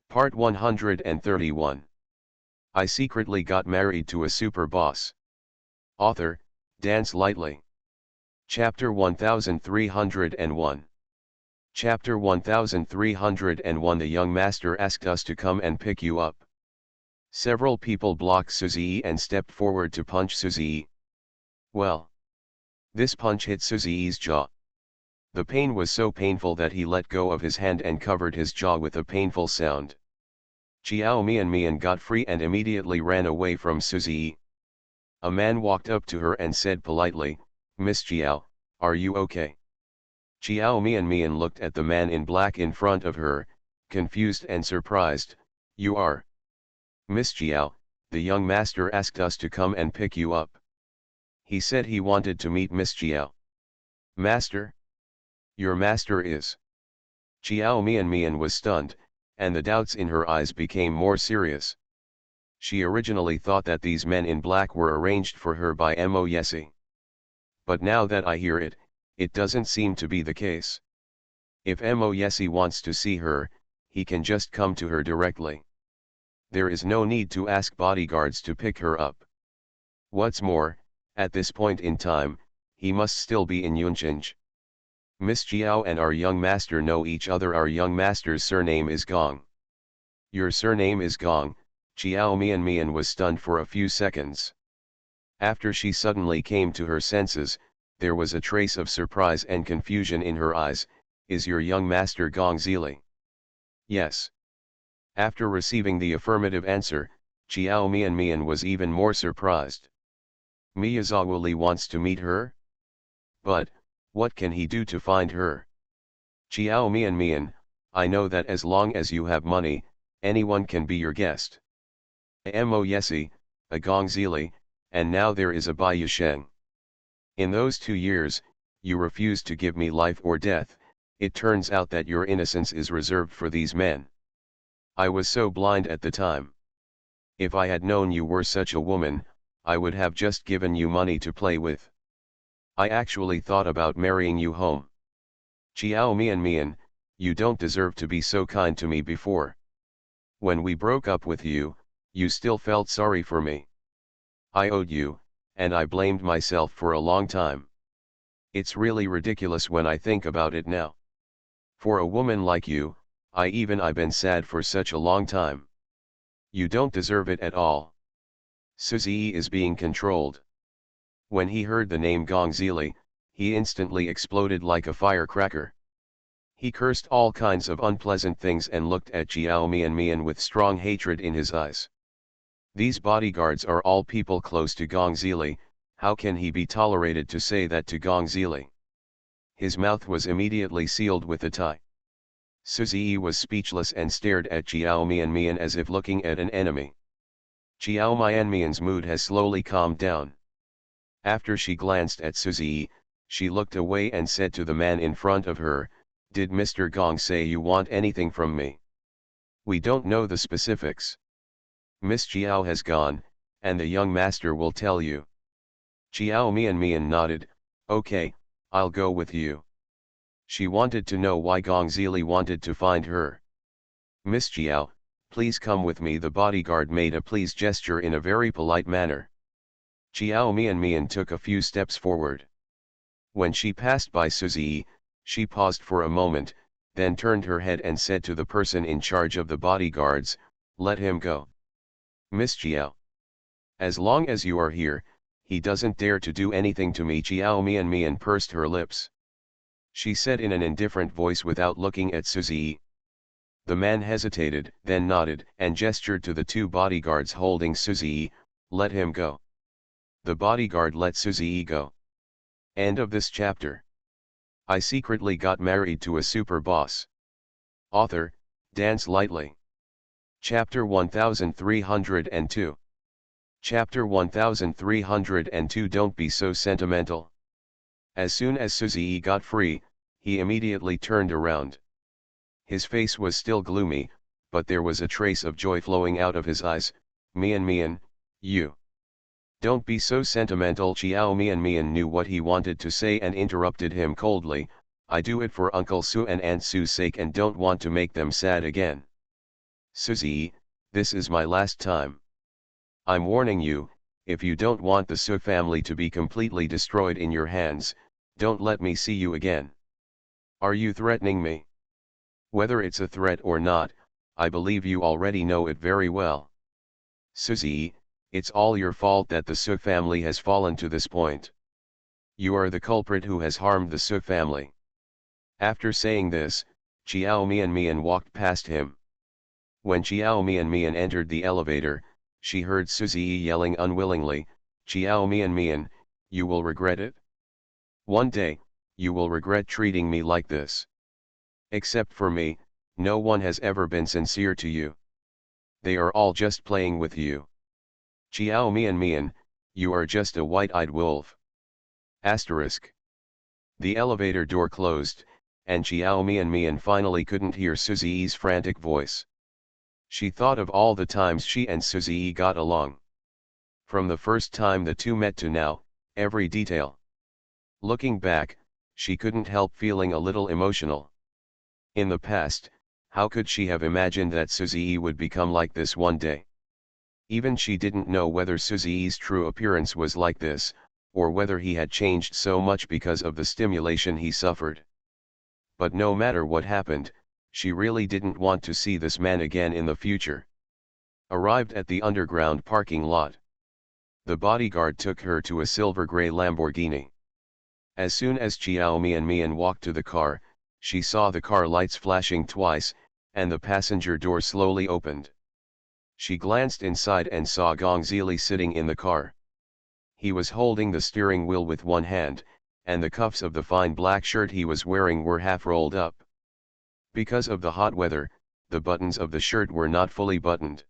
Part 131. I secretly got married to a super boss. Author, Dance Lightly. Chapter 1301. Chapter 1301. The young master asked us to come and pick you up. Several people blocked Suzy and stepped forward to punch Suzy. Well. This punch hit Suzy's jaw. The pain was so painful that he let go of his hand and covered his jaw with a painful sound. Xiao Mian got free and immediately ran away from Suzy. A man walked up to her and said politely, "Miss Xiao, are you okay?" Xiao Mian looked at the man in black in front of her, confused and surprised. "You are Miss Xiao, the young master asked us to come and pick you up. He said he wanted to meet Miss Xiao." "Master? Your master is?" Xiao Mian was stunned, and the doubts in her eyes became more serious. She originally thought that these men in black were arranged for her by Mo Yesi. But now that I hear it, it doesn't seem to be the case. If Mo Yesi wants to see her, he can just come to her directly. There is no need to ask bodyguards to pick her up. What's more, at this point in time, he must still be in Yunchinj. Miss Xiao and our young master know each other. Our young master's surname is Gong. Your surname is Gong. Xiao Mian was stunned for a few seconds. After she suddenly came to her senses, there was a trace of surprise and confusion in her eyes. "Is your young master Gong Zili?" "Yes." After receiving the affirmative answer, Xiao Mian was even more surprised. "Miyazawuli wants to meet her? But, what can he do to find her?" "Xiao Mian, I know that as long as you have money, anyone can be your guest. Mo Yesi, a Gong Zili, and now there is a Bai Yisheng. In those 2 years, you refused to give me life or death. It turns out that your innocence is reserved for these men. I was so blind at the time. If I had known you were such a woman, I would have just given you money to play with. I actually thought about marrying you home. Xiao Mian, you don't deserve to be so kind to me before. When we broke up with you, you still felt sorry for me. I owed you, and I blamed myself for a long time. It's really ridiculous when I think about it now. For a woman like you, I've been sad for such a long time. You don't deserve it at all." Suzy is being controlled. When he heard the name Gong Zili, he instantly exploded like a firecracker. He cursed all kinds of unpleasant things and looked at Xiao Mian with strong hatred in his eyes. These bodyguards are all people close to Gong Zili. How can he be tolerated to say that to Gong Zili? His mouth was immediately sealed with a tie. Suzy was speechless and stared at Xiao Mian as if looking at an enemy. Xiao Mian's mood has slowly calmed down. After she glanced at Suzy, she looked away and said to the man in front of her, "Did Mr. Gong say you want anything from me?" "We don't know the specifics. Miss Xiao has gone, and the young master will tell you." Xiao Mian nodded. "Okay, I'll go with you." She wanted to know why Gong Zili wanted to find her. "Miss Xiao, please come with me." The bodyguard made a please gesture in a very polite manner. Xiao Mian took a few steps forward. When she passed by Suzy, she paused for a moment, then turned her head and said to the person in charge of the bodyguards, "Let him go." "Miss Xiao, as long as you are here, he doesn't dare to do anything to me." Xiao Mian pursed her lips. She said in an indifferent voice without looking at Suzy. The man hesitated, then nodded and gestured to the 2 bodyguards holding Suzy, "Let him go." The bodyguard let Suzy go. End of this chapter. I secretly got married to a super boss. Author, Dance Lightly. Chapter 1302. Chapter 1302. Don't be so sentimental. As soon as Suzy got free, he immediately turned around. His face was still gloomy, but there was a trace of joy flowing out of his eyes. Mian, you. Don't be so sentimental." Xiao Mian knew what he wanted to say and interrupted him coldly. "I do it for Uncle Su and Aunt Su's sake and don't want to make them sad again." Suzy, this is my last time. I'm warning you, if you don't want the Su family to be completely destroyed in your hands, don't let me see you again. Are you threatening me? Whether it's a threat or not, I believe you already know it very well. Suzy, it's all your fault that the Su family has fallen to this point. You are the culprit who has harmed the Su family. After saying this, Chiao Mian walked past him. When Chiao Mian entered the elevator, she heard Suzy yelling unwillingly, Chiao Mian, you will regret it. One day, you will regret treating me like this. Except for me, no one has ever been sincere to you. They are all just playing with you. Chiao Mian, you are just a white-eyed wolf. Asterisk. The elevator door closed, and Chiao Mian finally couldn't hear Suzy's frantic voice. She thought of all the times she and Suzy got along. From the first time the two met to now, every detail. Looking back, she couldn't help feeling a little emotional. In the past, how could she have imagined that Suzy would become like this one day? Even she didn't know whether Suzy's true appearance was like this, or whether he had changed so much because of the stimulation he suffered. But no matter what happened, she really didn't want to see this man again in the future. Arrived at the underground parking lot. The bodyguard took her to a silver-gray Lamborghini. As soon as Chiao Mian walked to the car, she saw the car lights flashing twice, and the passenger door slowly opened. She glanced inside and saw Gong Zili sitting in the car. He was holding the steering wheel with one hand, and the cuffs of the fine black shirt he was wearing were half rolled up. Because of the hot weather, the buttons of the shirt were not fully buttoned.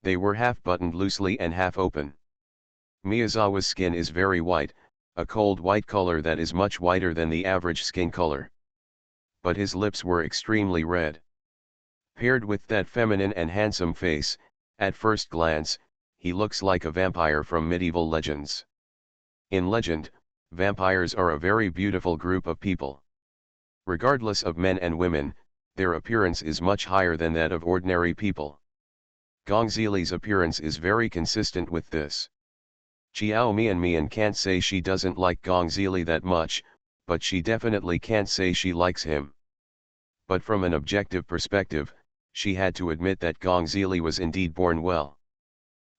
They were half buttoned loosely and half open. Miyazawa's skin is very white, a cold white color that is much whiter than the average skin color. But his lips were extremely red. Paired with that feminine and handsome face, at first glance, he looks like a vampire from medieval legends. In legend, vampires are a very beautiful group of people. Regardless of men and women, their appearance is much higher than that of ordinary people. Gong Zili's appearance is very consistent with this. Chiao Mian can't say she doesn't like Gong Zili that much, but she definitely can't say she likes him. But from an objective perspective, she had to admit that Gong Zili was indeed born well.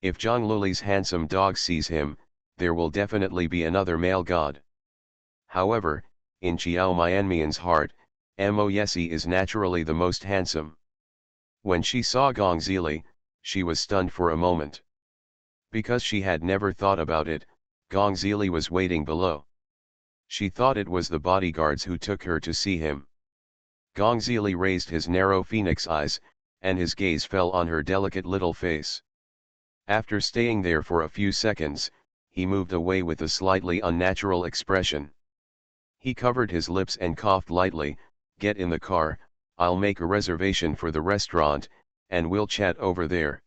If Zhang Luli's handsome dog sees him, there will definitely be another male god. However, in Chiao Mian's heart, Mo Yesi is naturally the most handsome. When she saw Gong Zili, she was stunned for a moment. Because she had never thought about it, Gong Zili was waiting below. She thought it was the bodyguards who took her to see him. Gong Zili raised his narrow phoenix eyes, and his gaze fell on her delicate little face. After staying there for a few seconds, he moved away with a slightly unnatural expression. He covered his lips and coughed lightly, "Get in the car, I'll make a reservation for the restaurant, and we'll chat over there."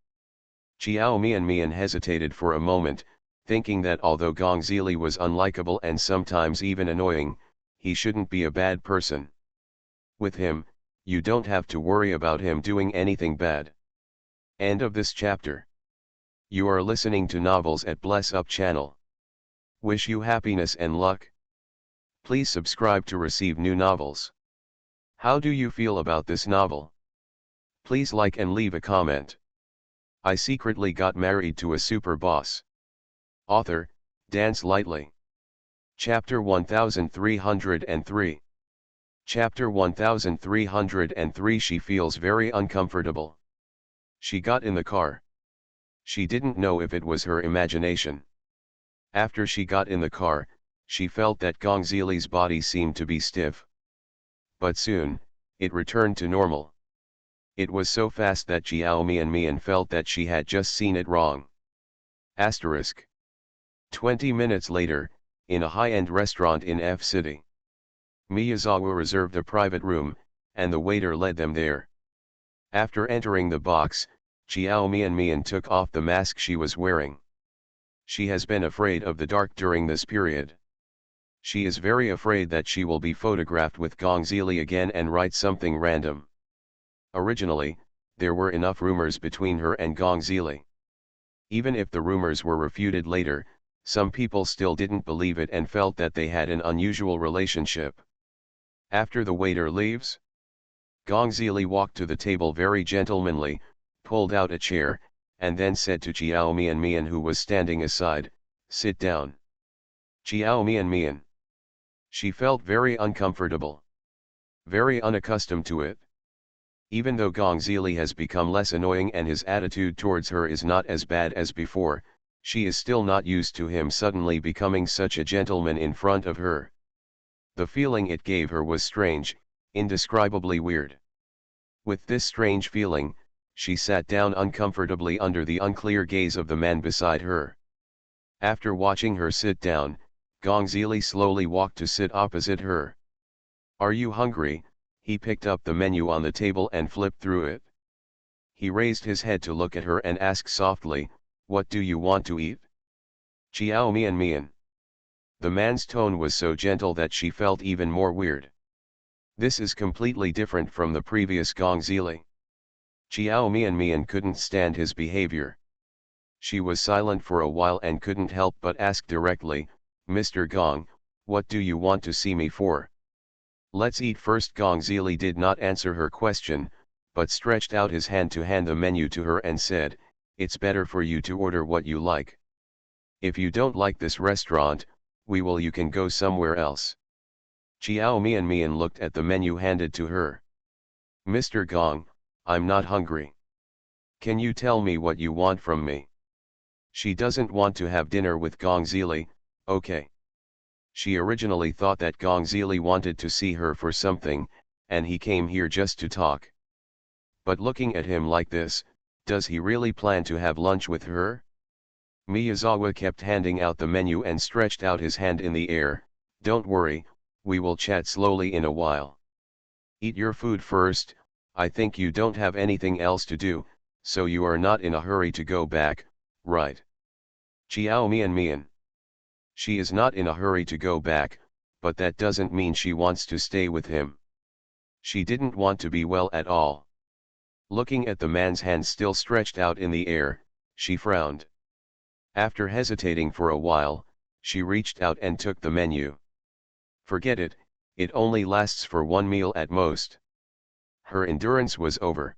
Chiao Mian hesitated for a moment, thinking that although Gong Zili was unlikable and sometimes even annoying, he shouldn't be a bad person. With him, you don't have to worry about him doing anything bad. End of this chapter. You are listening to Novels at Bless Up channel. Wish you happiness and luck. Please subscribe to receive new novels. How do you feel about this novel? Please like and leave a comment. I secretly got married to a super boss. Author, Dance Lightly. Chapter 1303. Chapter 1303. She feels very uncomfortable. She got in the car. She didn't know if it was her imagination. After she got in the car, she felt that Gong Zili's body seemed to be stiff. But soon, it returned to normal. It was so fast that Chiao Mian felt that she had just seen it wrong. Asterisk. 20 minutes later, in a high-end restaurant in F City. Miyazawa reserved a private room, and the waiter led them there. After entering the box, Chiao Mian took off the mask she was wearing. She has been afraid of the dark during this period. She is very afraid that she will be photographed with Gong Zili again and write something random. Originally, there were enough rumors between her and Gong Zili. Even if the rumors were refuted later, some people still didn't believe it and felt that they had an unusual relationship. After the waiter leaves, Gong Zili walked to the table very gentlemanly, pulled out a chair, and then said to Chiao Mian Mian, who was standing aside, "Sit down." Chiao Mian Mian. She felt very uncomfortable. Very unaccustomed to it. Even though Gong Zili has become less annoying and his attitude towards her is not as bad as before, she is still not used to him suddenly becoming such a gentleman in front of her. The feeling it gave her was strange, indescribably weird. With this strange feeling, she sat down uncomfortably under the unclear gaze of the man beside her. After watching her sit down, Gong Zili slowly walked to sit opposite her. "Are you hungry?" He picked up the menu on the table and flipped through it. He raised his head to look at her and asked softly, "What do you want to eat?" "Chiao Mian Mian." The man's tone was so gentle that she felt even more weird. This is completely different from the previous Gong Zili. Chiao Mian Mian couldn't stand his behavior. She was silent for a while and couldn't help but ask directly, "Mr. Gong, what do you want to see me for?" "Let's eat first." Gong Zili did not answer her question, but stretched out his hand to hand the menu to her and said, "It's better for you to order what you like. If you don't like this restaurant, you can go somewhere else." Chiao Mian Mian looked at the menu handed to her. "Mr. Gong, I'm not hungry. Can you tell me what you want from me?" She doesn't want to have dinner with Gong Zili, okay. She originally thought that Gong Zili wanted to see her for something, and he came here just to talk. But looking at him like this, does he really plan to have lunch with her? Miyazawa kept handing out the menu and stretched out his hand in the air. "Don't worry, we will chat slowly in a while. Eat your food first. I think you don't have anything else to do, so you are not in a hurry to go back, right?" Chiao Mian Mian. She is not in a hurry to go back, but that doesn't mean she wants to stay with him. She didn't want to be well at all. Looking at the man's hand still stretched out in the air, she frowned. After hesitating for a while, she reached out and took the menu. Forget it, it only lasts for one meal at most. Her endurance was over.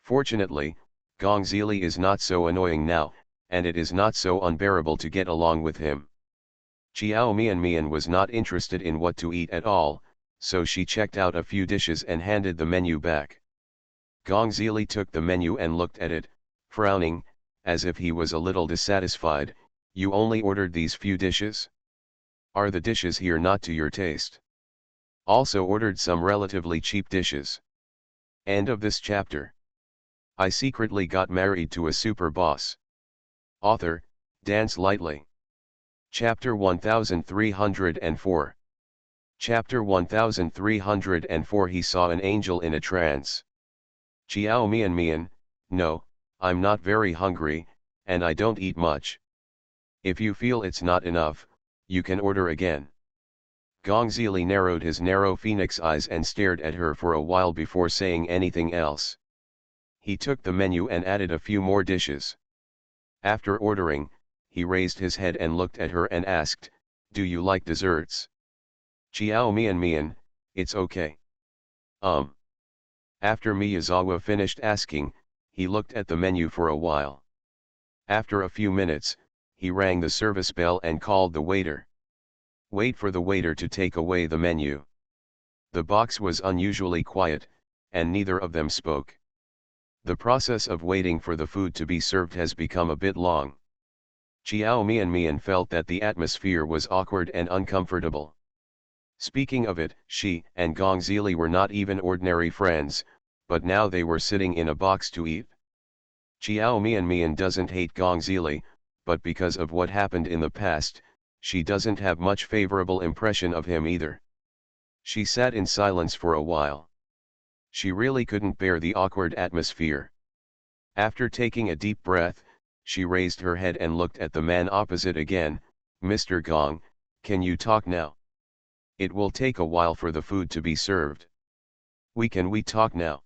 Fortunately, Gong Zili is not so annoying now, and it is not so unbearable to get along with him. Chiao Mian Mian was not interested in what to eat at all, so she checked out a few dishes and handed the menu back. Gong Zili took the menu and looked at it, frowning, as if he was a little dissatisfied. "You only ordered these few dishes? Are the dishes here not to your taste? Also ordered some relatively cheap dishes." End of this chapter. I secretly got married to a super boss. Author, Dance Lightly. Chapter 1304. Chapter 1304. He saw an angel in a trance. "Chiao Mian Mian, no, I'm not very hungry, and I don't eat much. If you feel it's not enough, you can order again." Gong Zili narrowed his narrow phoenix eyes and stared at her for a while before saying anything else. He took the menu and added a few more dishes. After ordering, he raised his head and looked at her and asked, "Do you like desserts?" "Chiao Mian Mian, it's okay." After Miyazawa finished asking, he looked at the menu for a while. After a few minutes, he rang the service bell and called the waiter. Wait for the waiter to take away the menu. The box was unusually quiet, and neither of them spoke. The process of waiting for the food to be served has become a bit long. Chiao Mian Mian felt that the atmosphere was awkward and uncomfortable. Speaking of it, she and Gong Zili were not even ordinary friends, but now they were sitting in a box to eat. Chiao Mian Mian doesn't hate Gong Zili, but because of what happened in the past, she doesn't have much favorable impression of him either. She sat in silence for a while. She really couldn't bear the awkward atmosphere. After taking a deep breath, she raised her head and looked at the man opposite again. "Mr. Gong, can you talk now? It will take a while for the food to be served. We talk now?"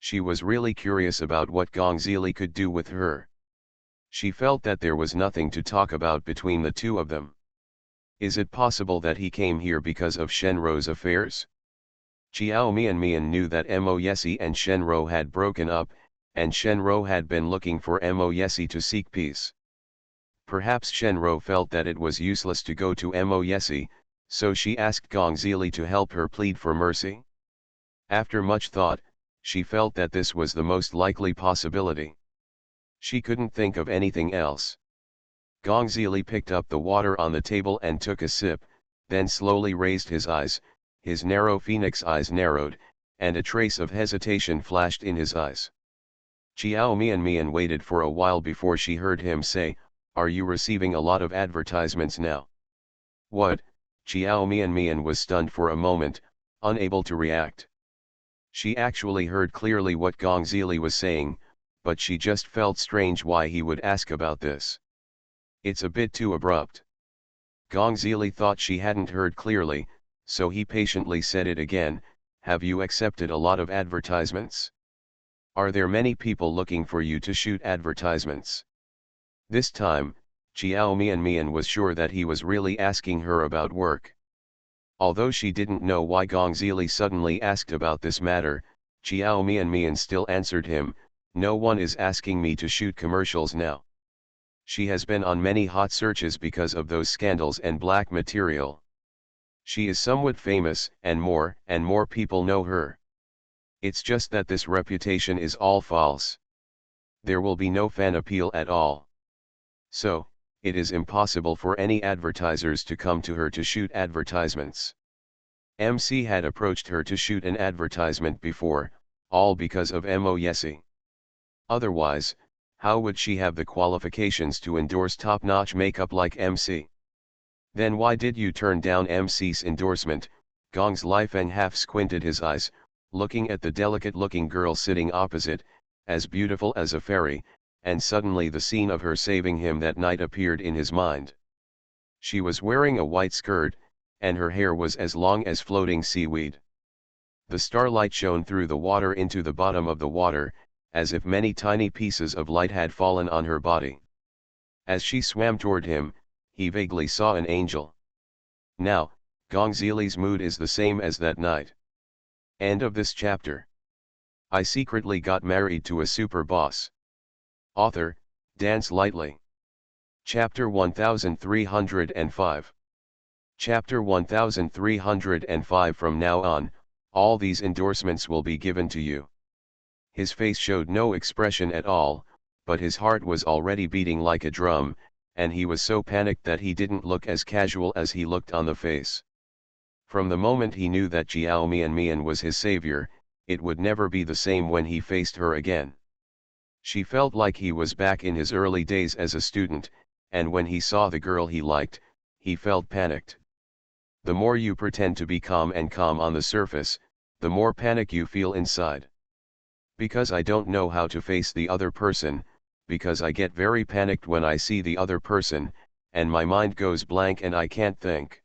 She was really curious about what Gong Zili could do with her. She felt that there was nothing to talk about between the two of them. Is it possible that he came here because of Shenrou's affairs? Chiao Mian knew that Mo Yesi and Shenrou had broken up, and Shenrou had been looking for Mo Yesi to seek peace. Perhaps Shenrou felt that it was useless to go to Mo Yesi, so she asked Gong Zili to help her plead for mercy. After much thought, she felt that this was the most likely possibility. She couldn't think of anything else. Gong Zili picked up the water on the table and took a sip, then slowly raised his eyes, his narrow phoenix eyes narrowed, and a trace of hesitation flashed in his eyes. Chiao Mian waited for a while before she heard him say, "Are you receiving a lot of advertisements now?" "What?" Chiao Mian was stunned for a moment, unable to react. She actually heard clearly what Gong Zili was saying, but she just felt strange why he would ask about this. It's a bit too abrupt. Gong Zili thought she hadn't heard clearly, so he patiently said it again, "Have you accepted a lot of advertisements? Are there many people looking for you to shoot advertisements?" This time, Chiao Mian was sure that he was really asking her about work. Although she didn't know why Gong Zili suddenly asked about this matter, Chiao Mian still answered him, "No one is asking me to shoot commercials now. She has been on many hot searches because of those scandals and black material. She is somewhat famous, and more people know her. It's just that this reputation is all false. There will be no fan appeal at all. So, it is impossible for any advertisers to come to her to shoot advertisements." MC had approached her to shoot an advertisement before, all because of Mo Yesi. Otherwise, how would she have the qualifications to endorse top-notch makeup like MC? "Then why did you turn down MC's endorsement?" Gong's Lifeng half squinted his eyes, looking at the delicate-looking girl sitting opposite, as beautiful as a fairy, and suddenly the scene of her saving him that night appeared in his mind. She was wearing a white skirt, and her hair was as long as floating seaweed. The starlight shone through the water into the bottom of the water, as if many tiny pieces of light had fallen on her body. As she swam toward him, he vaguely saw an angel. Now, Gong Zili's mood is the same as that night. End of this chapter. I secretly got married to a super boss. Author, Dance Lightly. Chapter 1305. Chapter 1305. From now on, all these endorsements will be given to you. His face showed no expression at all, but his heart was already beating like a drum, and he was so panicked that he didn't look as casual as he looked on the face. From the moment he knew that Chiao Mian was his savior, it would never be the same when he faced her again. She felt like he was back in his early days as a student, and when he saw the girl he liked, he felt panicked. The more you pretend to be calm on the surface, the more panic you feel inside. Because I don't know how to face the other person, because I get very panicked when I see the other person, and my mind goes blank and I can't think.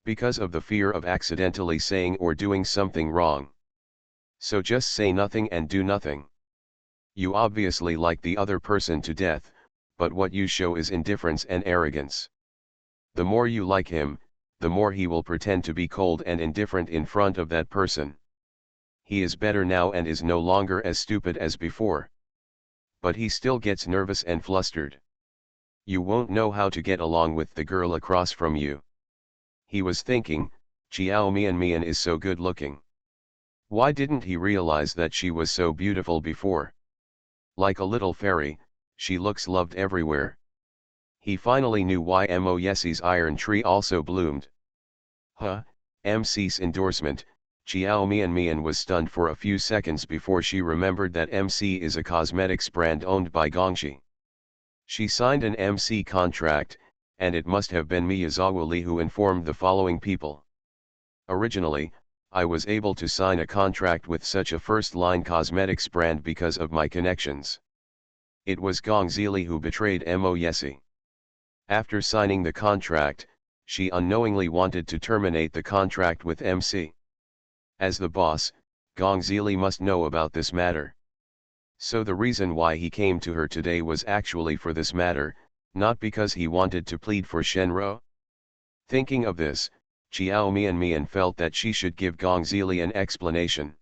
Because of the fear of accidentally saying or doing something wrong. So just say nothing and do nothing. You obviously like the other person to death, but what you show is indifference and arrogance. The more you like him, the more he will pretend to be cold and indifferent in front of that person. He is better now and is no longer as stupid as before. But he still gets nervous and flustered. You won't know how to get along with the girl across from you. He was thinking, Chiao Mian is so good looking. Why didn't he realize that she was so beautiful before? Like a little fairy, she looks loved everywhere. He finally knew why Mo Yesi's iron tree also bloomed. MC's endorsement. Chiao Mian was stunned for a few seconds before she remembered that MC is a cosmetics brand owned by Gongxi. She signed an MC contract, and it must have been Miyazawa Li who informed the following people. Originally, I was able to sign a contract with such a first-line cosmetics brand because of my connections. It was Gong Zili who betrayed Mo Yesi. After signing the contract, she unknowingly wanted to terminate the contract with MC. As the boss, Gong Zili must know about this matter. So the reason why he came to her today was actually for this matter, not because he wanted to plead for Shenro. Thinking of this, Xiao Mian felt that she should give Gong Zili an explanation.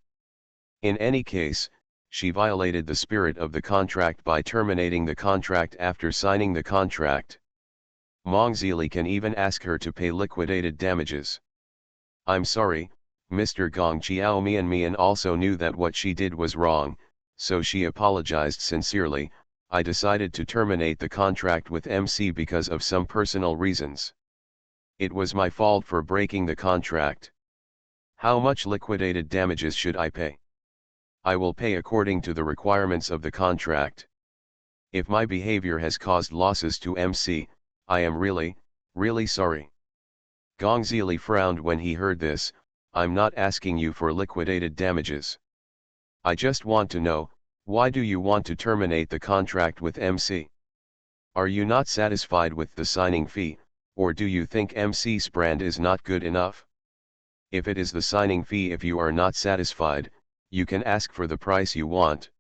In any case, she violated the spirit of the contract by terminating the contract after signing the contract. Gong Zili can even ask her to pay liquidated damages. I'm sorry, Mr. Gong. Xiao Mian also knew that what she did was wrong, so she apologized sincerely. I decided to terminate the contract with MC because of some personal reasons. It was my fault for breaking the contract. How much liquidated damages should I pay? I will pay according to the requirements of the contract. If my behavior has caused losses to MC, I am really, really sorry. Gong Zili frowned when he heard this. I'm not asking you for liquidated damages. I just want to know, why do you want to terminate the contract with MC? Are you not satisfied with the signing fee, or do you think MC's brand is not good enough? If it is the signing fee, if you are not satisfied, you can ask for the price you want.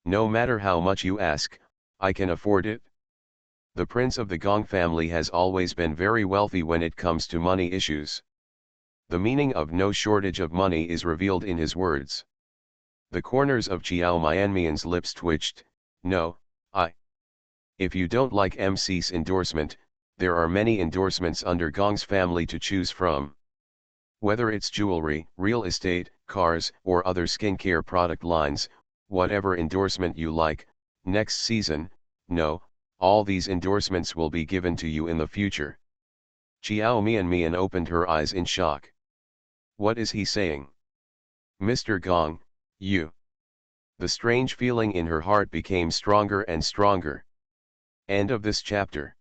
No matter how much you ask, I can afford it. The prince of the Gong family has always been very wealthy when it comes to money issues. The meaning of no shortage of money is revealed in his words. The corners of Xiao Mian's lips twitched. No, If you don't like MC's endorsement, there are many endorsements under Gong's family to choose from. Whether it's jewelry, real estate, cars, or other skincare product lines, whatever endorsement you like, next season, no, all these endorsements will be given to you in the future. Xiao Mian opened her eyes in shock. What is he saying? Mr. Gong, you. The strange feeling in her heart became stronger and stronger. End of this chapter.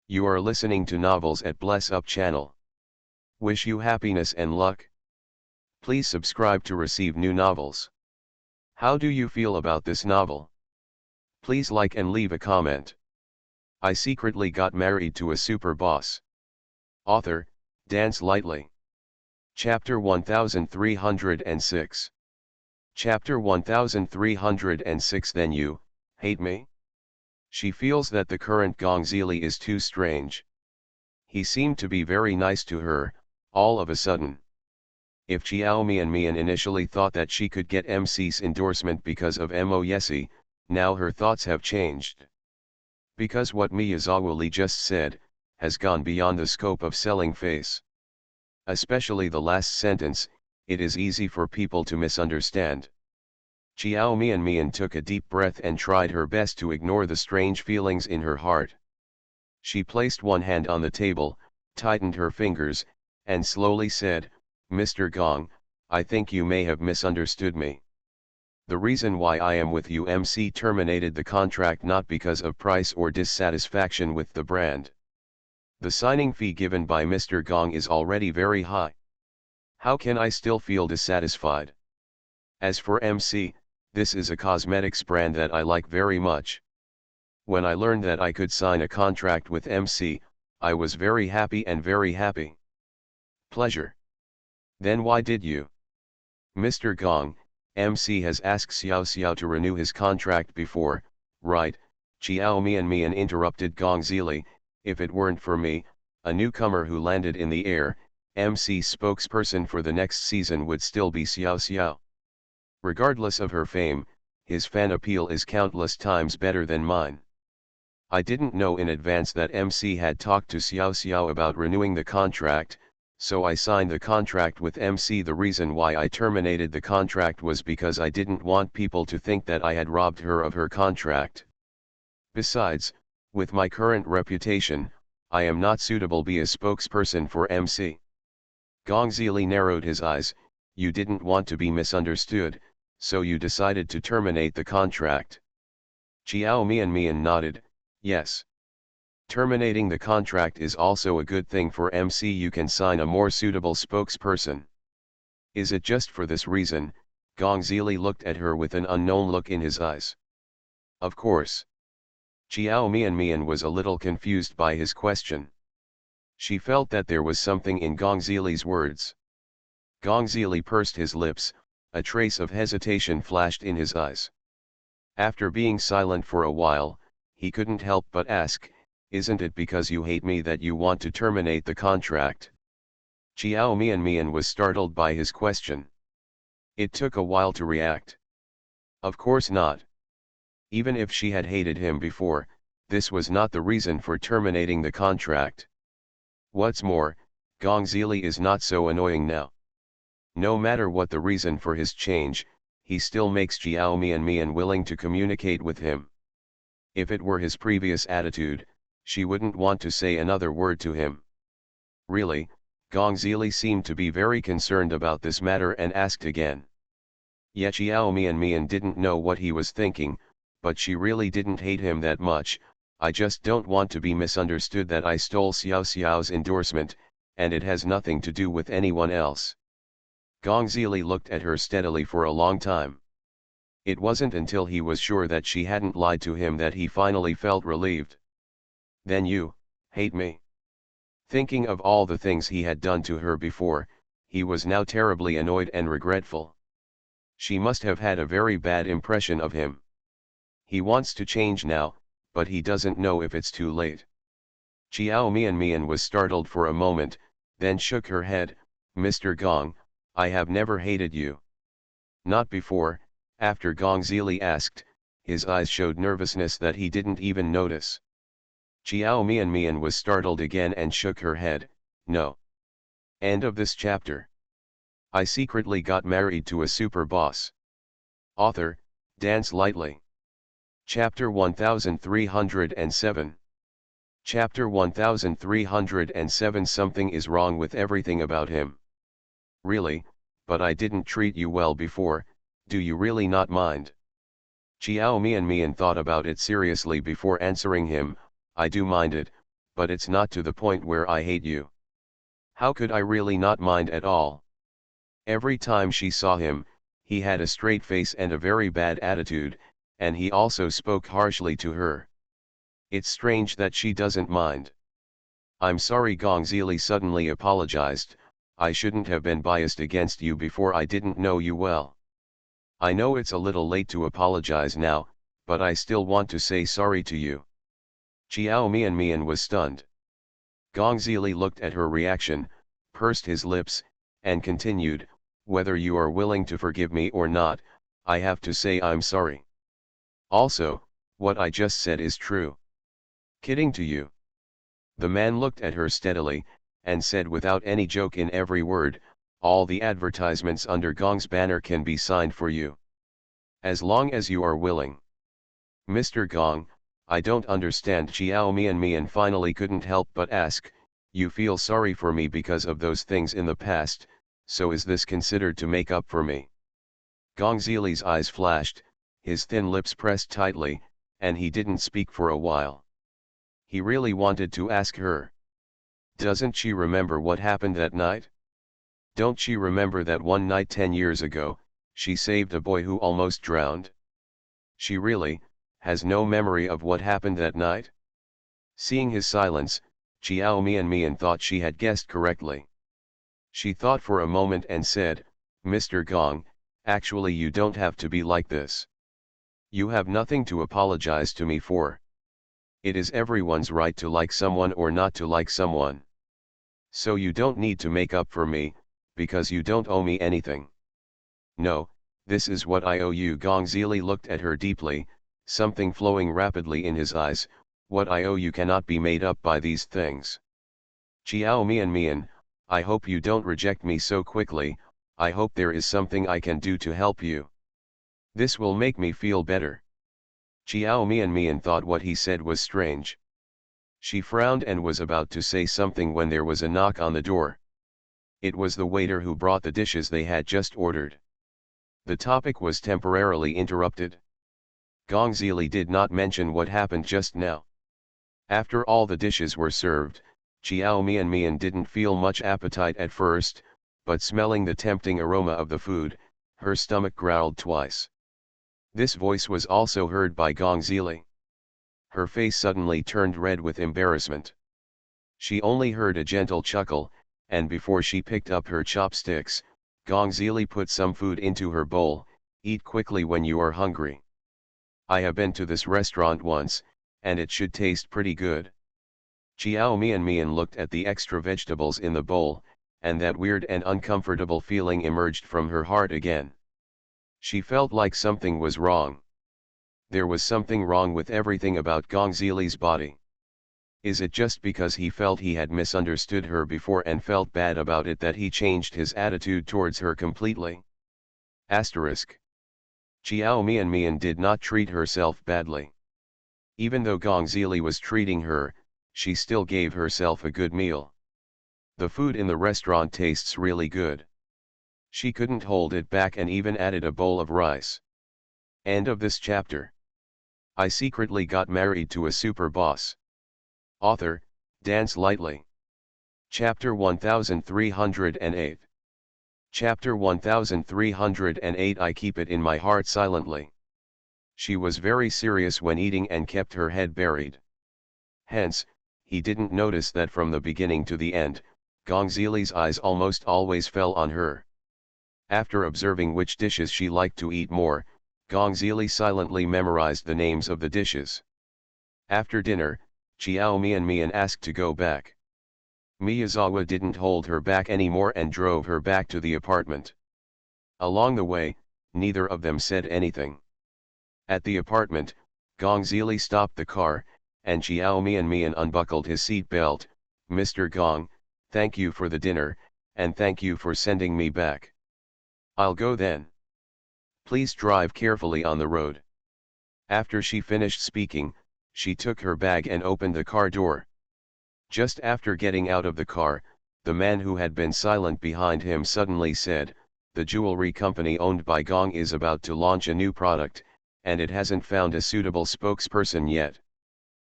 You are listening to Novels at Bless Up channel. Wish you happiness and luck. Please subscribe to receive new novels. How do you feel about this novel? Please like and leave a comment. I secretly got married to a super boss. Author, Dance Lightly. Chapter 1306. Chapter 1306. Then you hate me? She feels that the current Gong Zili is too strange. He seemed to be very nice to her, all of a sudden. If Xiao Mian initially thought that she could get MC's endorsement because of Mo Yesi, now her thoughts have changed. Because what Miyazawa Li just said, has gone beyond the scope of selling face. Especially the last sentence, it is easy for people to misunderstand. Xiao Mian took a deep breath and tried her best to ignore the strange feelings in her heart. She placed one hand on the table, tightened her fingers, and slowly said, Mr. Gong, I think you may have misunderstood me. The reason why I am with you MC terminated the contract not because of price or dissatisfaction with the brand. The signing fee given by Mr. Gong is already very high. How can I still feel dissatisfied? As for MC, this is a cosmetics brand that I like very much. When I learned that I could sign a contract with MC, I was very happy and very happy. Pleasure. Then why did you? Mr. Gong, MC has asked Xiao to renew his contract before, right? Xiao Mian interrupted Gong Zili. If it weren't for me, a newcomer who landed in the air, MC's spokesperson for the next season would still be Xiao. Regardless of her fame, his fan appeal is countless times better than mine. I didn't know in advance that MC had talked to Xiao about renewing the contract, so I signed the contract with MC. The reason why I terminated the contract was because I didn't want people to think that I had robbed her of her contract. Besides, with my current reputation, I am not suitable be a spokesperson for MC. Gong Zili narrowed his eyes. You didn't want to be misunderstood, so you decided to terminate the contract. Xiao Mian nodded, yes. Terminating the contract is also a good thing for MC. You can sign a more suitable spokesperson. Is it just for this reason? Gong Zili looked at her with an unknown look in his eyes. Of course. Xiao Mian was a little confused by his question. She felt that there was something in Gong Zili's words. Gong Zili pursed his lips. A trace of hesitation flashed in his eyes. After being silent for a while, he couldn't help but ask, "Isn't it because you hate me that you want to terminate the contract?" Chiao Mian was startled by his question. It took a while to react. Of course not. Even if she had hated him before, this was not the reason for terminating the contract. What's more, Gong Zili is not so annoying now. No matter what the reason for his change, he still makes Chiao Mian willing to communicate with him. If it were his previous attitude, she wouldn't want to say another word to him. Really, Gong Zili seemed to be very concerned about this matter and asked again. Yet Chiao Mian didn't know what he was thinking, but she really didn't hate him that much. "I just don't want to be misunderstood that I stole Xiao Xiao's endorsement, and it has nothing to do with anyone else." Gong Zili looked at her steadily for a long time. It wasn't until he was sure that she hadn't lied to him that he finally felt relieved. "Then you hate me?" Thinking of all the things he had done to her before, he was now terribly annoyed and regretful. She must have had a very bad impression of him. He wants to change now, but he doesn't know if it's too late. Chiao Mian was startled for a moment, then shook her head. "Mr. Gong, I have never hated you." "Not before," after Gong Zili asked, his eyes showed nervousness that he didn't even notice. Chiao Mian was startled again and shook her head. "No." End of this chapter. I secretly got married to a super boss. Author, Dance Lightly. Chapter 1307. Chapter 1307. Something is wrong with everything about him. "Really, but I didn't treat you well before, do you really not mind?" Chiao Mian thought about it seriously before answering him. "I do mind it, but it's not to the point where I hate you." How could I really not mind at all? Every time she saw him, he had a straight face and a very bad attitude, and he also spoke harshly to her. It's strange that she doesn't mind. "I'm sorry," Gong Zili suddenly apologized. "I shouldn't have been biased against you before. I didn't know you well. I know it's a little late to apologize now, but I still want to say sorry to you." Chiao Mian was stunned. Gong Zili looked at her reaction, pursed his lips, and continued, "Whether you are willing to forgive me or not, I have to say I'm sorry. Also, what I just said is true." "Kidding to you?" The man looked at her steadily, and said without any joke in every word, "All the advertisements under Gong's banner can be signed for you. As long as you are willing." "Mr. Gong, I don't understand." Chiao Mian finally couldn't help but ask, "You feel sorry for me because of those things in the past, so is this considered to make up for me?" Gong Zili's eyes flashed, his thin lips pressed tightly, and he didn't speak for a while. He really wanted to ask her. Doesn't she remember what happened that night? Don't she remember that one night 10 years ago, she saved a boy who almost drowned? She really has no memory of what happened that night? Seeing his silence, Chiao Mian thought she had guessed correctly. She thought for a moment and said, "Mr. Gong, actually you don't have to be like this. You have nothing to apologize to me for. It is everyone's right to like someone or not to like someone. So you don't need to make up for me, because you don't owe me anything." "No, this is what I owe you." Gong Zili looked at her deeply, something flowing rapidly in his eyes. "What I owe you cannot be made up by these things." "Chiao Mian, I hope you don't reject me so quickly. I hope there is something I can do to help you. This will make me feel better." Chiao Mian thought what he said was strange. She frowned and was about to say something when there was a knock on the door. It was the waiter who brought the dishes they had just ordered. The topic was temporarily interrupted. Gong Zili did not mention what happened just now. After all the dishes were served, Chiao Mian didn't feel much appetite at first, but smelling the tempting aroma of the food, her stomach growled twice. This voice was also heard by Gong Zili. Her face suddenly turned red with embarrassment. She only heard a gentle chuckle, and before she picked up her chopsticks, Gong Zili put some food into her bowl, eat quickly when you are hungry. I have been to this restaurant once, and it should taste pretty good. Chiao Mian looked at the extra vegetables in the bowl, and that weird and uncomfortable feeling emerged from her heart again. She felt like something was wrong. There was something wrong with everything about Gong Zili's body. Is it just because he felt he had misunderstood her before and felt bad about it that he changed his attitude towards her completely? Asterisk. Chiao Mian did not treat herself badly. Even though Gong Zili was treating her, she still gave herself a good meal. The food in the restaurant tastes really good. She couldn't hold it back and even added a bowl of rice. End of this chapter. I secretly got married to a super boss. Author, Dance Lightly. Chapter 1308. Chapter 1308. I keep it in my heart silently. She was very serious when eating and kept her head buried. Hence, he didn't notice that from the beginning to the end, Gong Zili's eyes almost always fell on her. After observing which dishes she liked to eat more, Gong Zili silently memorized the names of the dishes. After dinner, Chiao Mian asked to go back. Miyazawa didn't hold her back anymore and drove her back to the apartment. Along the way, neither of them said anything. At the apartment, Gong Zili stopped the car, and Chiao Mian unbuckled his seat belt. "Mr. Gong, thank you for the dinner, and thank you for sending me back. I'll go then. Please drive carefully on the road." After she finished speaking, she took her bag and opened the car door. Just after getting out of the car, the man who had been silent behind him suddenly said, "The jewelry company owned by Gong is about to launch a new product, and it hasn't found a suitable spokesperson yet.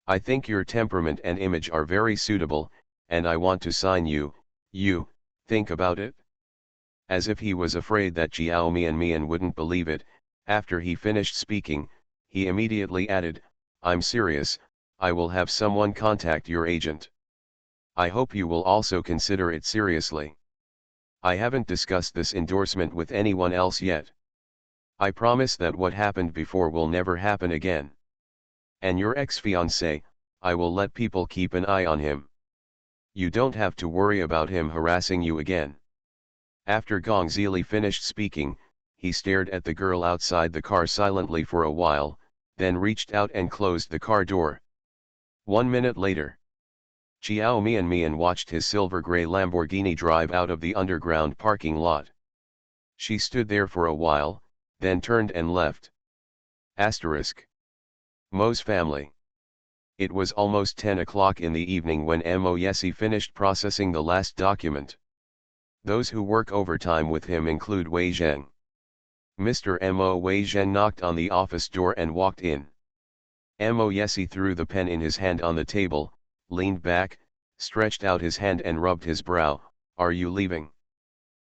I think your temperament and image are very suitable, and I want to sign you. Think about it?" As if he was afraid that Chiao Mian wouldn't believe it, after he finished speaking, he immediately added, "I'm serious, I will have someone contact your agent. I hope you will also consider it seriously. I haven't discussed this endorsement with anyone else yet. I promise that what happened before will never happen again. And your ex-fiancé, I will let people keep an eye on him. You don't have to worry about him harassing you again." After Gong Zili finished speaking, he stared at the girl outside the car silently for a while, then reached out and closed the car door. 1 minute later, Chiao Mian watched his silver-gray Lamborghini drive out of the underground parking lot. She stood there for a while, then turned and left. Asterisk. Mo's family. It was almost 10 o'clock in the evening when Mo Yesi finished processing the last document. Those who work overtime with him include Wei Zheng. Mr. Mo Wei Zheng knocked on the office door and walked in. Mo Yesi threw the pen in his hand on the table, leaned back, stretched out his hand and rubbed his brow. "Are you leaving?"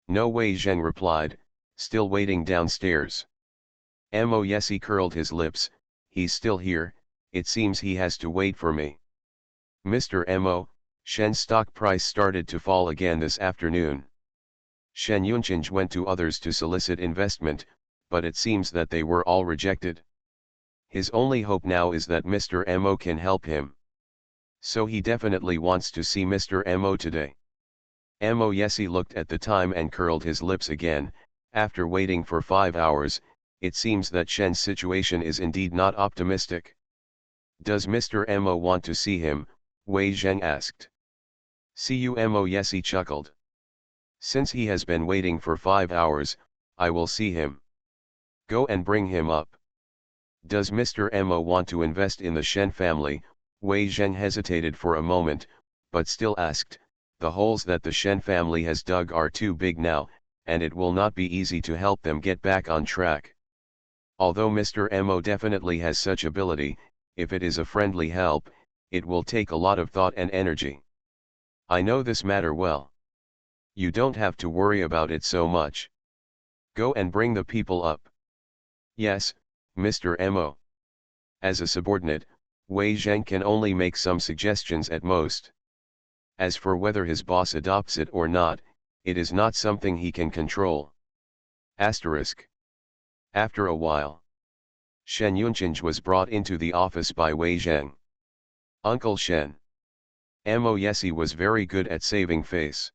"No," Wei Zheng replied, still waiting downstairs. Mo Yesi curled his lips. "He's still here, it seems he has to wait for me." "Mr. Mo, Shen's stock price started to fall again this afternoon. Shen Yunchange went to others to solicit investment, but it seems that they were all rejected. His only hope now is that Mr. Mo can help him. So he definitely wants to see Mr. Mo today." Mo Yesi looked at the time and curled his lips again. After waiting for 5 hours, it seems that Shen's situation is indeed not optimistic. "Does Mr. Mo want to see him?" Wei Zheng asked. "See you," Mo Yesi chuckled. "Since he has been waiting for 5 hours, I will see him. Go and bring him up." "Does Mr. Mo want to invest in the Shen family?" Wei Zheng hesitated for a moment, but still asked. "The holes that the Shen family has dug are too big now, and it will not be easy to help them get back on track. Although Mr. Mo definitely has such ability, if it is a friendly help, it will take a lot of thought and energy. I know this matter well. You don't have to worry about it so much. Go and bring the people up." "Yes, Mr. Mo." As a subordinate, Wei Zheng can only make some suggestions at most. As for whether his boss adopts it or not, it is not something he can control. Asterisk. After a while, Shen Yunchinj was brought into the office by Wei Zheng. Uncle Shen. Mo Yesi was very good at saving face.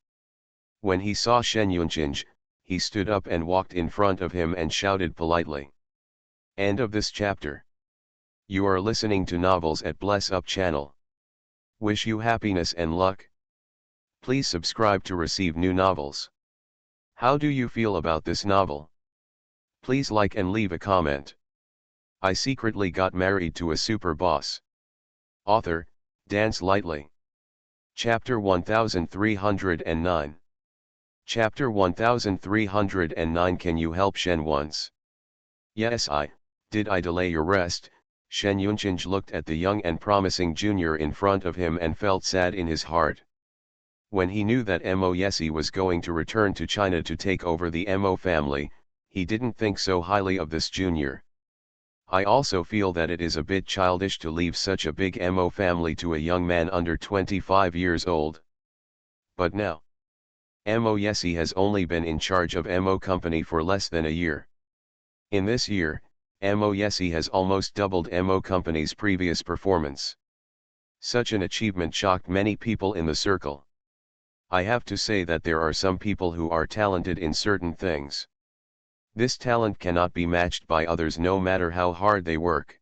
When he saw Shen Yunchinj, he stood up and walked in front of him and shouted politely. End of this chapter. You are listening to Novels at Bless Up channel. Wish you happiness and luck. Please subscribe to receive new novels. How do you feel about this novel? Please like and leave a comment. I secretly got married to a super boss. Author, Dance Lightly. Chapter 1309. Chapter 1309. Can you help Shen once? Yes, did I delay your rest? Shen Yunchinj looked at the young and promising junior in front of him and felt sad in his heart. When he knew that Mo Yesi was going to return to China to take over the Mo family, he didn't think so highly of this junior. I also feel that it is a bit childish to leave such a big Mo family to a young man under 25 years old. But now, Mo Yesi has only been in charge of Mo company for less than a year. In this year, Mo Yesi has almost doubled Mo company's previous performance. Such an achievement shocked many people in the circle. I have to say that there are some people who are talented in certain things. This talent cannot be matched by others no matter how hard they work.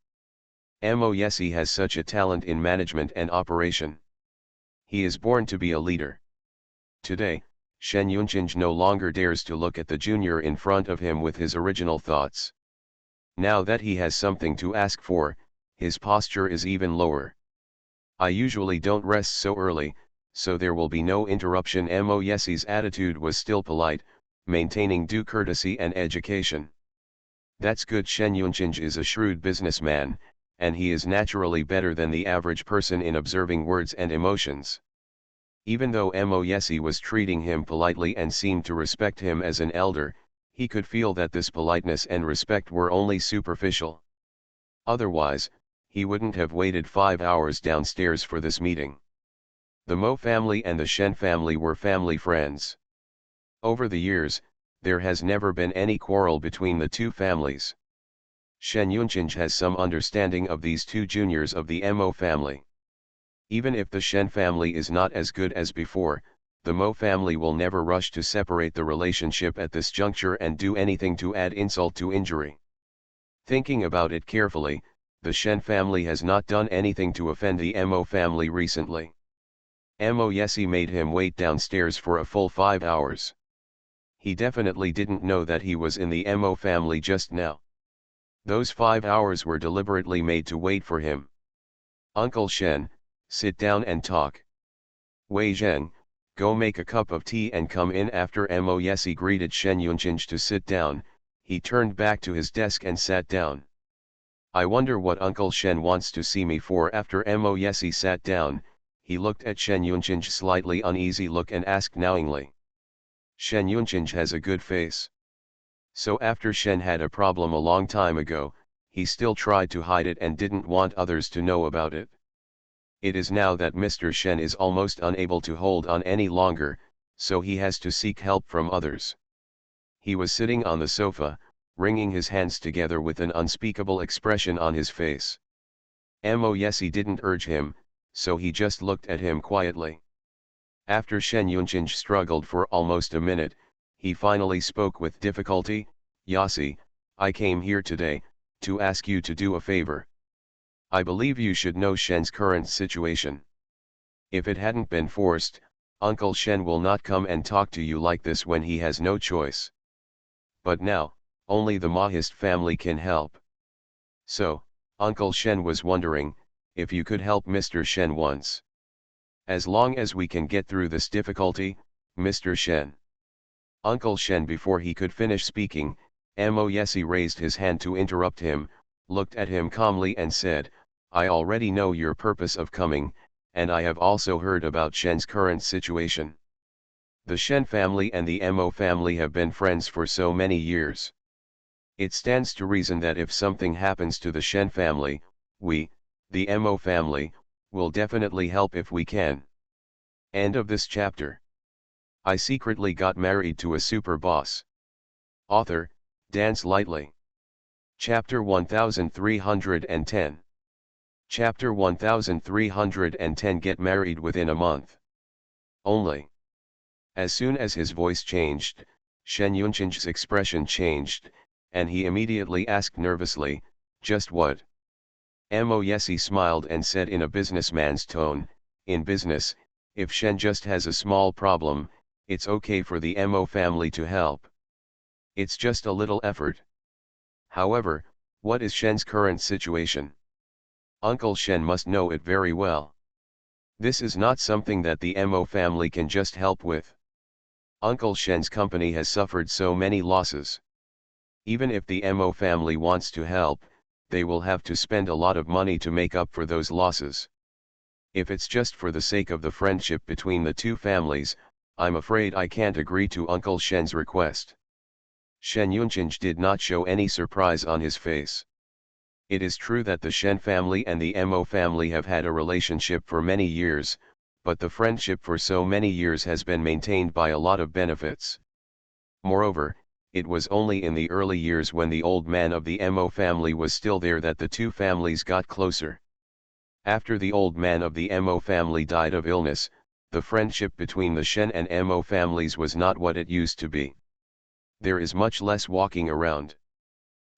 Mo Yesi has such a talent in management and operation. He is born to be a leader. Today, Shen Yunchinj no longer dares to look at the junior in front of him with his original thoughts. Now that he has something to ask for, his posture is even lower. I usually don't rest so early, so there will be no interruption. Mo Yesi's attitude was still polite, maintaining due courtesy and education. That's good. Shen Yunchinj is a shrewd businessman, and he is naturally better than the average person in observing words and emotions. Even though Mo Yesi was treating him politely and seemed to respect him as an elder, he could feel that this politeness and respect were only superficial. Otherwise, he wouldn't have waited 5 hours downstairs for this meeting. The Mo family and the Shen family were family friends. Over the years, there has never been any quarrel between the two families. Shen Yunchinj has some understanding of these two juniors of the Mo family. Even if the Shen family is not as good as before, the Mo family will never rush to separate the relationship at this juncture and do anything to add insult to injury. Thinking about it carefully, the Shen family has not done anything to offend the Mo family recently. Mo Yesi made him wait downstairs for a full 5 hours. He definitely didn't know that he was in the Mo family just now. Those 5 hours were deliberately made to wait for him. Uncle Shen, sit down and talk. Wei Zheng, go make a cup of tea and come in. After Mo Yesi greeted Shen Yunchinj to sit down, he turned back to his desk and sat down. I wonder what Uncle Shen wants to see me for. After Mo Yesi sat down, he looked at Shen Yunchinj's slightly uneasy look and asked knowingly. Shen Yunchinj has a good face. So after Shen had a problem a long time ago, he still tried to hide it and didn't want others to know about it. It is now that Mr. Shen is almost unable to hold on any longer, so he has to seek help from others. He was sitting on the sofa, wringing his hands together with an unspeakable expression on his face. Mo Yesi didn't urge him, so he just looked at him quietly. After Shen Yunchinj struggled for almost a minute, he finally spoke with difficulty. Yasi, I came here today, to ask you to do a favor. I believe you should know Shen's current situation. If it hadn't been forced, Uncle Shen will not come and talk to you like this when he has no choice. But now, only the Mahist family can help. So, Uncle Shen was wondering, if you could help Mr. Shen once. As long as we can get through this difficulty, Mr. Shen. Uncle Shen. Before he could finish speaking, Mo Yesi raised his hand to interrupt him, looked at him calmly and said, I already know your purpose of coming, and I have also heard about Shen's current situation. The Shen family and the Mo family have been friends for so many years. It stands to reason that if something happens to the Shen family, we, the Mo family, will definitely help if we can. End of this chapter. I secretly got married to a super boss. Author, Dance Lightly. Chapter 1310. Chapter 1310 Get married within a month. Only. As soon as his voice changed, Shen Yunchen's expression changed, and he immediately asked nervously, "Just what?" Mo Yesi smiled and said in a businessman's tone, "In business, if Shen just has a small problem, it's okay for the Mo family to help. It's just a little effort." However, what is Shen's current situation? Uncle Shen must know it very well. This is not something that the Mo family can just help with. Uncle Shen's company has suffered so many losses. Even if the Mo family wants to help, they will have to spend a lot of money to make up for those losses. If it's just for the sake of the friendship between the two families, I'm afraid I can't agree to Uncle Shen's request. Shen Yunqing did not show any surprise on his face. It is true that the Shen family and the Mo family have had a relationship for many years, but the friendship for so many years has been maintained by a lot of benefits. Moreover, it was only in the early years when the old man of the Mo family was still there that the two families got closer. After the old man of the Mo family died of illness, the friendship between the Shen and Mo families was not what it used to be. There is much less walking around.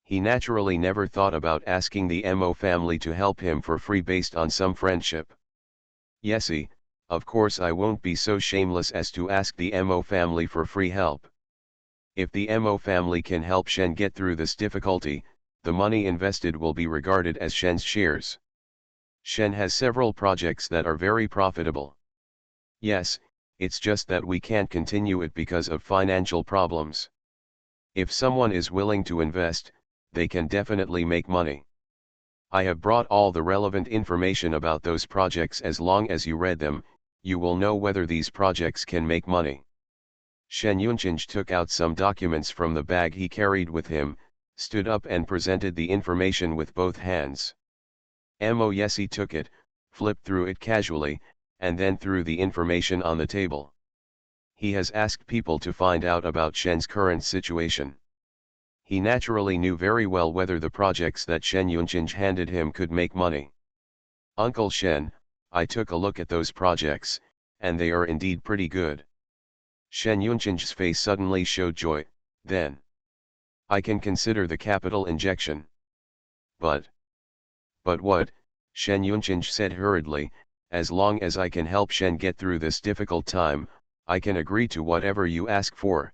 He naturally never thought about asking the Mo family to help him for free based on some friendship. Yesi, of course I won't be so shameless as to ask the Mo family for free help. If the Mo family can help Shen get through this difficulty, the money invested will be regarded as Shen's shares. Shen has several projects that are very profitable. Yes, it's just that we can't continue it because of financial problems. If someone is willing to invest, they can definitely make money. I have brought all the relevant information about those projects. As long as you read them, you will know whether these projects can make money. Shen Yunqing took out some documents from the bag he carried with him, stood up and presented the information with both hands. Mo Yesi took it, flipped through it casually, and then threw the information on the table. He has asked people to find out about Shen's current situation. He naturally knew very well whether the projects that Shen Yunqing handed him could make money. "Uncle Shen, I took a look at those projects, and they are indeed pretty good." Shen Yunqing's face suddenly showed joy. "Then I can consider the capital injection." But what?" Shen Yunqing said hurriedly, "as long as I can help Shen get through this difficult time, I can agree to whatever you ask for.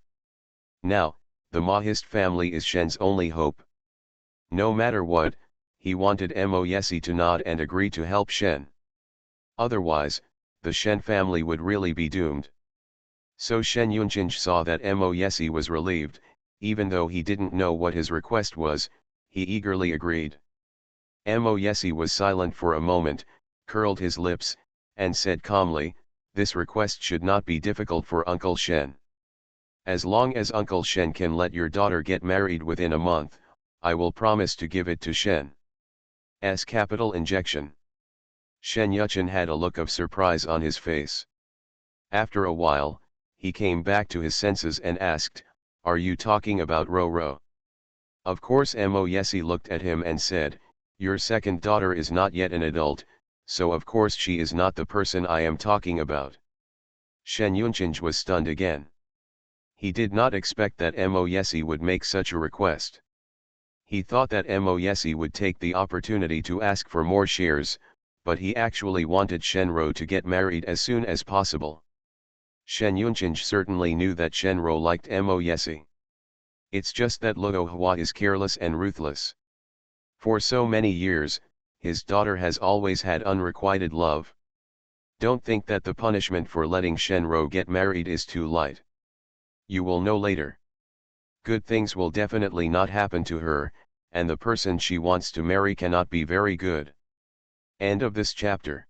Now, the Mahist family is Shen's only hope." No matter what, he wanted Mo Yesi to nod and agree to help Shen. Otherwise, the Shen family would really be doomed. So Shen Yunqing saw that Mo Yesi was relieved. Even though he didn't know what his request was, he eagerly agreed. Mo Yesi was silent for a moment, curled his lips, and said calmly, "This request should not be difficult for Uncle Shen. As long as Uncle Shen can let your daughter get married within a month, I will promise to give it to Shen's capital injection." Shen Yuchen had a look of surprise on his face. After a while, he came back to his senses and asked, "Are you talking about Ro?" Of course Mo Yesi looked at him and said, "Your second daughter is not yet an adult, so of course she is not the person I am talking about." Shen Yunqing was stunned again. He did not expect that Mo Yesi would make such a request. He thought that Mo Yesi would take the opportunity to ask for more shares, but he actually wanted Shenro to get married as soon as possible. Shen Yunqing certainly knew that Shenro liked Mo Yesi. It's just that Luo Hua is careless and ruthless. For so many years, his daughter has always had unrequited love. Don't think that the punishment for letting Shenro get married is too light. You will know later. Good things will definitely not happen to her, and the person she wants to marry cannot be very good. End of this chapter.